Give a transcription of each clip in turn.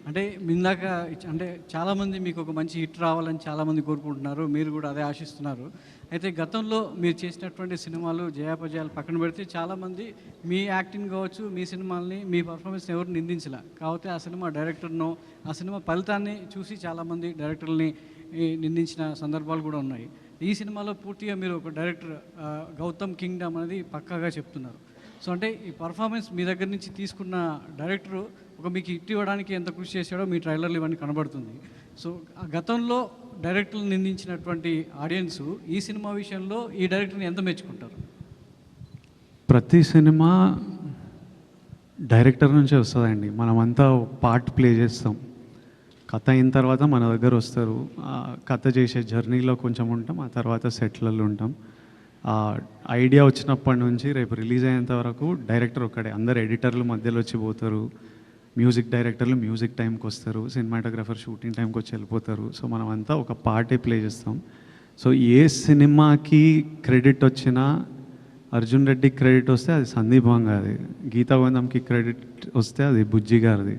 అంటే ఇందాక అంటే చాలామంది మీకు ఒక మంచి హిట్ రావాలని చాలామంది కోరుకుంటున్నారు. మీరు కూడా అదే ఆశిస్తున్నారు. అయితే గతంలో మీరు చేసినటువంటి సినిమాలు జయాపజయాలు పక్కన పెడితే చాలామంది మీ యాక్టింగ్ కావచ్చు, మీ సినిమాల్ని, మీ పర్ఫార్మెన్స్‌ని ఎవరు నిందించలా. కాకపోతే ఆ సినిమా డైరెక్టర్‌నో, ఆ సినిమా ఫలితాన్ని చూసి చాలామంది డైరెక్టర్‌లని నిందించిన సందర్భాలు కూడా ఉన్నాయి. ఈ సినిమాలో పూర్తిగా మీరు ఒక డైరెక్టర్ 'గౌతమ్ కింగ్డమ్' అనేది పక్కాగా చెప్తున్నారు. సో అంటే ఈ పర్ఫార్మెన్స్ మీ దగ్గర నుంచి తీసుకున్న డైరెక్టరు ఒక మీకు హిట్ ఇవ్వడానికి ఎంత కృషి చేశాడో మీ ట్రైలర్లు ఇవన్నీ కనబడుతుంది. సో ఆ గతంలో డైరెక్టర్లు నిందించినటువంటి ఆడియన్సు ఈ సినిమా విషయంలో ఈ డైరెక్టర్ని ఎంత మెచ్చుకుంటారు? ప్రతి సినిమా డైరెక్టర్ నుంచే వస్తుందండి. మనమంతా పార్ట్ ప్లే చేస్తాం. కథ అయిన తర్వాత మన దగ్గర వస్తారు. కథ చేసే జర్నీలో కొంచెం ఉంటాం, ఆ తర్వాత సెట్లలో ఉంటాం. ఐడియా వచ్చినప్పటి నుంచి రేపు రిలీజ్ అయ్యేంత వరకు డైరెక్టర్ ఒక్కడే. అందరు ఎడిటర్లు మధ్యలో వచ్చి పోతారు, మ్యూజిక్ డైరెక్టర్లు మ్యూజిక్ టైంకి వస్తారు, సినిమాటోగ్రాఫర్ షూటింగ్ టైంకి వచ్చి వెళ్ళిపోతారు. సో మనమంతా ఒక పార్టే ప్లే చేస్తాం. సో ఏ సినిమాకి క్రెడిట్ వచ్చినా, అర్జున్ రెడ్డికి క్రెడిట్ వస్తే అది సందీప్ వంగాది, గీతా గోవిందంకి క్రెడిట్ వస్తే అది బుజ్జి గారిది,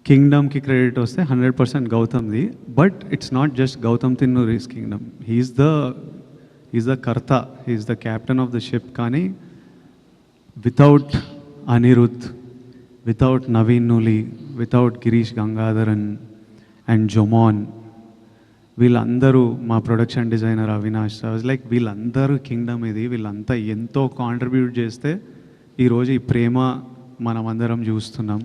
కింగ్డమ్కి క్రెడిట్ వస్తే 100% గౌతమ్ది. But it's not just Gowtam Tinnanuri's Kingdom. He's the కర్త, he's the captain of the ship. కానీ without Anirudh, without Naveen Nooli, without Girish Gangadharan and Jomon, వీళ్ళందరూ, మా ప్రొడక్షన్ డిజైనర్ అవినాష్, లైక్ వీళ్ళందరూ కింగ్డమ్ ఇది. వీళ్ళంతా ఎంతో కాంట్రిబ్యూట్ చేస్తే ఈరోజు ఈ ప్రేమ మనమందరం చూస్తున్నాం.